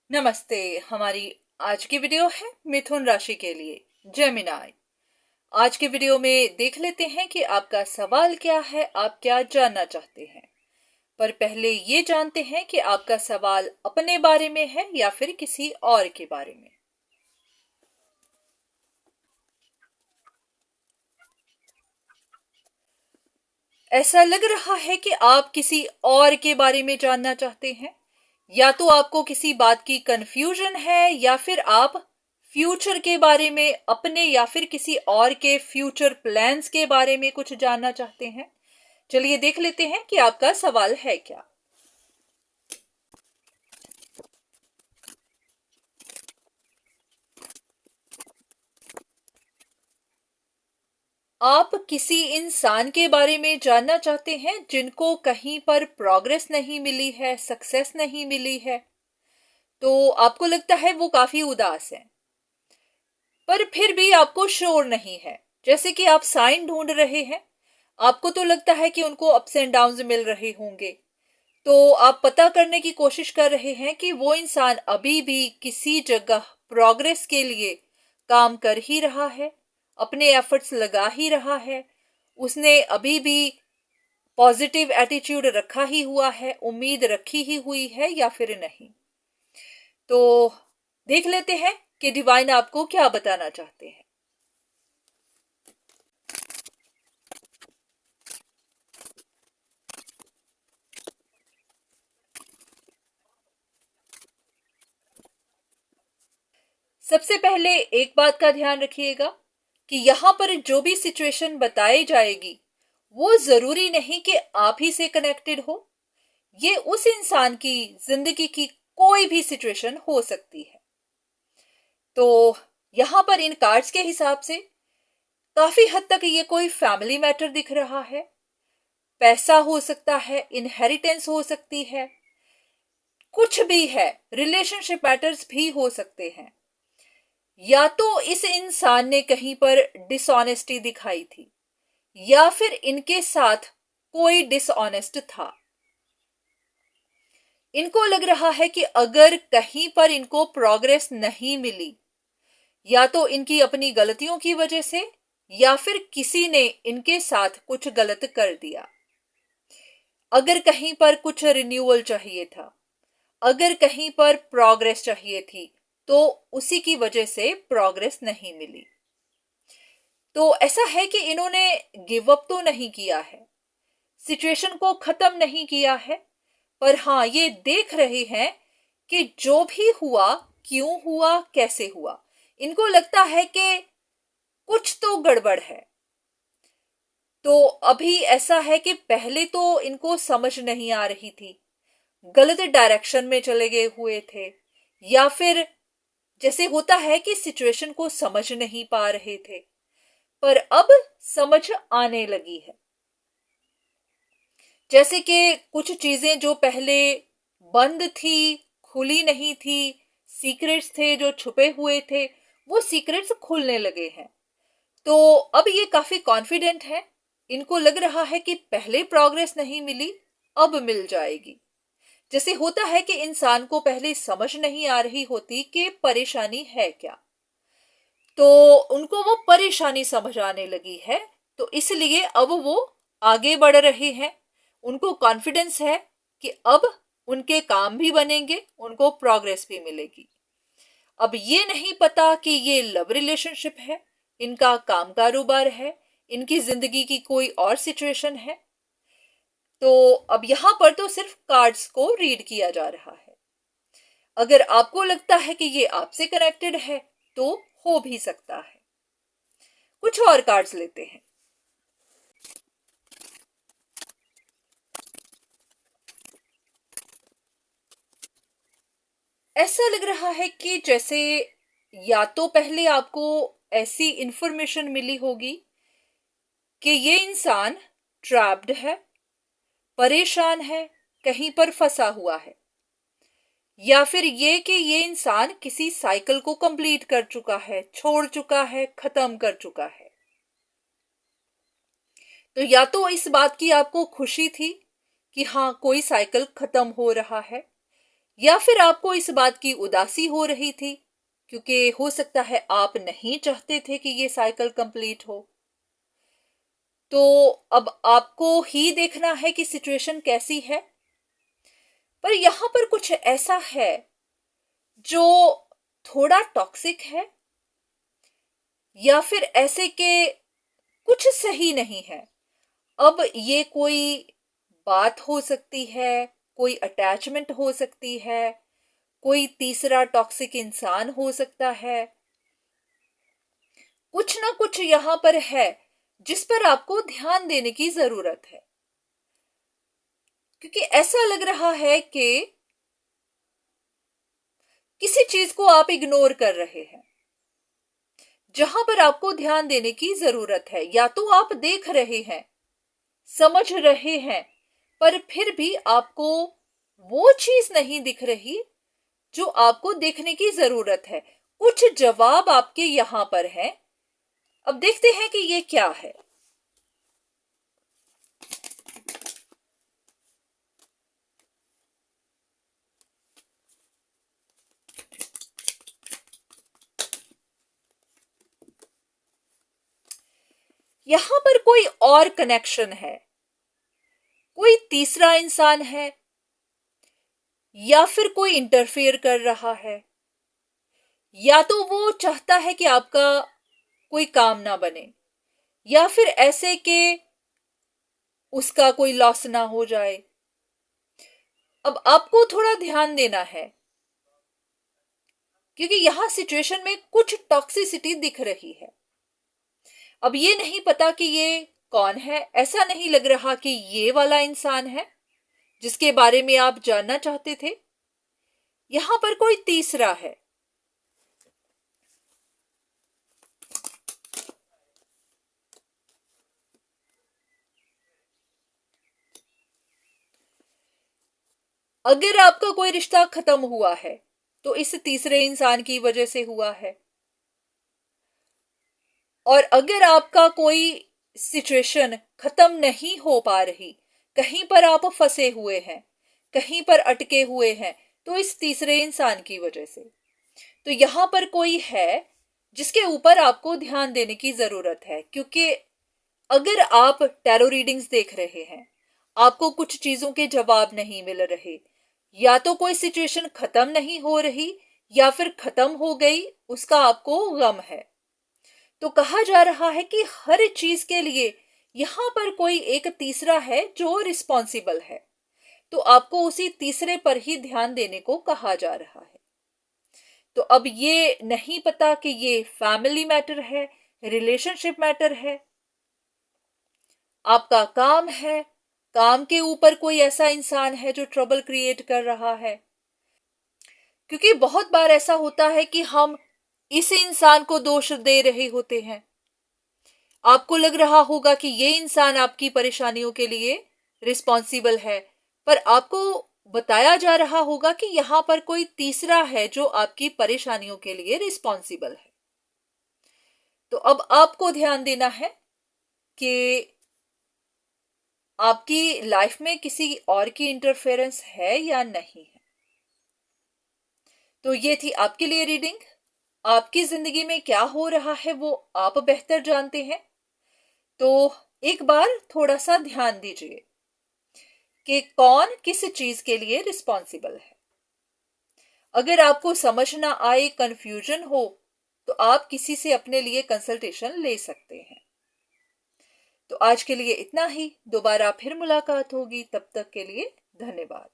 नमस्ते। हमारी आज की वीडियो है मिथुन राशि के लिए, जेमिनाई। आज के वीडियो में देख लेते हैं कि आपका सवाल क्या है, आप क्या जानना चाहते हैं। पर पहले ये जानते हैं कि आपका सवाल अपने बारे में है या फिर किसी और के बारे में। ऐसा लग रहा है कि आप किसी और के बारे में जानना चाहते हैं। या तो आपको किसी बात की कंफ्यूजन है या फिर आप फ्यूचर के बारे में, अपने या फिर किसी और के फ्यूचर प्लान्स के बारे में कुछ जानना चाहते हैं। चलिए देख लेते हैं कि आपका सवाल है क्या। आप किसी इंसान के बारे में जानना चाहते हैं जिनको कहीं पर प्रोग्रेस नहीं मिली है, सक्सेस नहीं मिली है। तो आपको लगता है वो काफी उदास है, पर फिर भी आपको श्योर नहीं है। जैसे कि आप साइन ढूंढ रहे हैं, आपको तो लगता है कि उनको अप्स एंड डाउन्स मिल रहे होंगे। तो आप पता करने की कोशिश कर रहे हैं कि वो इंसान अभी भी किसी जगह प्रोग्रेस के लिए काम कर ही रहा है, अपने एफर्ट्स लगा ही रहा है, उसने अभी भी पॉजिटिव एटीट्यूड रखा ही हुआ है, उम्मीद रखी ही हुई है या फिर नहीं। तो देख लेते हैं कि डिवाइन आपको क्या बताना चाहते हैं। सबसे पहले एक बात का ध्यान रखिएगा कि यहां पर जो भी सिचुएशन बताई जाएगी वो जरूरी नहीं कि आप ही से कनेक्टेड हो। ये उस इंसान की जिंदगी की कोई भी सिचुएशन हो सकती है। तो यहां पर इन कार्ड्स के हिसाब से काफी हद तक ये कोई फैमिली मैटर दिख रहा है। पैसा हो सकता है, इनहेरिटेंस हो सकती है, कुछ भी है, रिलेशनशिप मैटर्स भी हो सकते हैं। या तो इस इंसान ने कहीं पर डिसऑनेस्टी दिखाई थी या फिर इनके साथ कोई डिसऑनेस्ट था। इनको लग रहा है कि अगर कहीं पर इनको प्रोग्रेस नहीं मिली, या तो इनकी अपनी गलतियों की वजह से या फिर किसी ने इनके साथ कुछ गलत कर दिया। अगर कहीं पर कुछ रिन्यूअल चाहिए था, अगर कहीं पर प्रोग्रेस चाहिए थी, तो उसी की वजह से प्रोग्रेस नहीं मिली। तो ऐसा है कि इन्होंने गिव अप तो नहीं किया है, सिचुएशन को खत्म नहीं किया है, पर हाँ ये देख रहे हैं कि जो भी हुआ, क्यों हुआ, कैसे हुआ। इनको लगता है कि कुछ तो गड़बड़ है। तो अभी ऐसा है कि पहले तो इनको समझ नहीं आ रही थी, गलत डायरेक्शन में चले गए हुए थे, या फिर जैसे होता है कि सिचुएशन को समझ नहीं पा रहे थे, पर अब समझ आने लगी है। जैसे कि कुछ चीजें जो पहले बंद थी, खुली नहीं थी, सीक्रेट्स थे जो छुपे हुए थे, वो सीक्रेट्स खुलने लगे हैं। तो अब ये काफी कॉन्फिडेंट है। इनको लग रहा है कि पहले प्रोग्रेस नहीं मिली, अब मिल जाएगी। जैसे होता है कि इंसान को पहले समझ नहीं आ रही होती कि परेशानी है क्या, तो उनको वो परेशानी समझ आने लगी है। तो इसलिए अब वो आगे बढ़ रहे हैं। उनको कॉन्फिडेंस है कि अब उनके काम भी बनेंगे, उनको प्रोग्रेस भी मिलेगी। अब ये नहीं पता कि ये लव रिलेशनशिप है, इनका काम कारोबार है, इनकी जिंदगी की कोई और सिचुएशन है। तो अब यहां पर तो सिर्फ कार्ड्स को रीड किया जा रहा है। अगर आपको लगता है कि ये आपसे कनेक्टेड है तो हो भी सकता है। कुछ और कार्ड्स लेते हैं। ऐसा लग रहा है कि जैसे या तो पहले आपको ऐसी इंफॉर्मेशन मिली होगी कि ये इंसान ट्रैप्ड है, परेशान है, कहीं पर फंसा हुआ है, या फिर ये कि ये इंसान किसी साइकिल को कंप्लीट कर चुका है, छोड़ चुका है, खत्म कर चुका है। तो या तो इस बात की आपको खुशी थी कि हाँ कोई साइकिल खत्म हो रहा है, या फिर आपको इस बात की उदासी हो रही थी, क्योंकि हो सकता है आप नहीं चाहते थे कि ये साइकिल कंप्लीट हो। तो अब आपको ही देखना है कि सिचुएशन कैसी है। पर यहां पर कुछ ऐसा है जो थोड़ा टॉक्सिक है, या फिर ऐसे के कुछ सही नहीं है। अब ये कोई बात हो सकती है, कोई अटैचमेंट हो सकती है, कोई तीसरा टॉक्सिक इंसान हो सकता है। कुछ ना कुछ यहां पर है जिस पर आपको ध्यान देने की जरूरत है, क्योंकि ऐसा लग रहा है कि किसी चीज को आप इग्नोर कर रहे हैं जहां पर आपको ध्यान देने की जरूरत है। या तो आप देख रहे हैं, समझ रहे हैं, पर फिर भी आपको वो चीज नहीं दिख रही जो आपको देखने की जरूरत है। कुछ जवाब आपके यहां पर हैं। अब देखते हैं कि ये क्या है। यहां पर कोई और कनेक्शन है, कोई तीसरा इंसान है, या फिर कोई इंटरफेयर कर रहा है, या तो वो चाहता है कि आपका कोई काम ना बने, या फिर ऐसे कि उसका कोई लॉस ना हो जाए। अब आपको थोड़ा ध्यान देना है, क्योंकि यहां सिचुएशन में कुछ टॉक्सिसिटी दिख रही है। अब ये नहीं पता कि ये कौन है। ऐसा नहीं लग रहा कि ये वाला इंसान है जिसके बारे में आप जानना चाहते थे। यहां पर कोई तीसरा है। अगर आपका कोई रिश्ता खत्म हुआ है तो इस तीसरे इंसान की वजह से हुआ है, और अगर आपका कोई सिचुएशन खत्म नहीं हो पा रही, कहीं पर आप फंसे हुए हैं, कहीं पर अटके हुए हैं, तो इस तीसरे इंसान की वजह से। तो यहां पर कोई है जिसके ऊपर आपको ध्यान देने की जरूरत है, क्योंकि अगर आप टैरो रीडिंग्स देख रहे हैं, आपको कुछ चीजों के जवाब नहीं मिल रहे, या तो कोई सिचुएशन खत्म नहीं हो रही, या फिर खत्म हो गई, उसका आपको गम है। तो कहा जा रहा है कि हर चीज के लिए यहां पर कोई एक तीसरा है जो रिस्पॉन्सिबल है। तो आपको उसी तीसरे पर ही ध्यान देने को कहा जा रहा है। तो अब ये नहीं पता कि ये फैमिली मैटर है, रिलेशनशिप मैटर है, आपका काम है, काम के ऊपर कोई ऐसा इंसान है जो ट्रबल क्रिएट कर रहा है। क्योंकि बहुत बार ऐसा होता है कि हम इस इंसान को दोष दे रहे होते हैं। आपको लग रहा होगा कि ये इंसान आपकी परेशानियों के लिए रिस्पॉन्सिबल है, पर आपको बताया जा रहा होगा कि यहां पर कोई तीसरा है जो आपकी परेशानियों के लिए रिस्पॉन्सिबल है। तो अब आपको ध्यान देना है कि आपकी लाइफ में किसी और की इंटरफेरेंस है या नहीं है। तो ये थी आपके लिए रीडिंग। आपकी जिंदगी में क्या हो रहा है वो आप बेहतर जानते हैं। तो एक बार थोड़ा सा ध्यान दीजिए कि कौन किस चीज के लिए रिस्पॉन्सिबल है। अगर आपको समझ ना आए, कंफ्यूजन हो, तो आप किसी से अपने लिए कंसल्टेशन ले सकते हैं। तो आज के लिए इतना ही। दोबारा फिर मुलाकात होगी, तब तक के लिए धन्यवाद।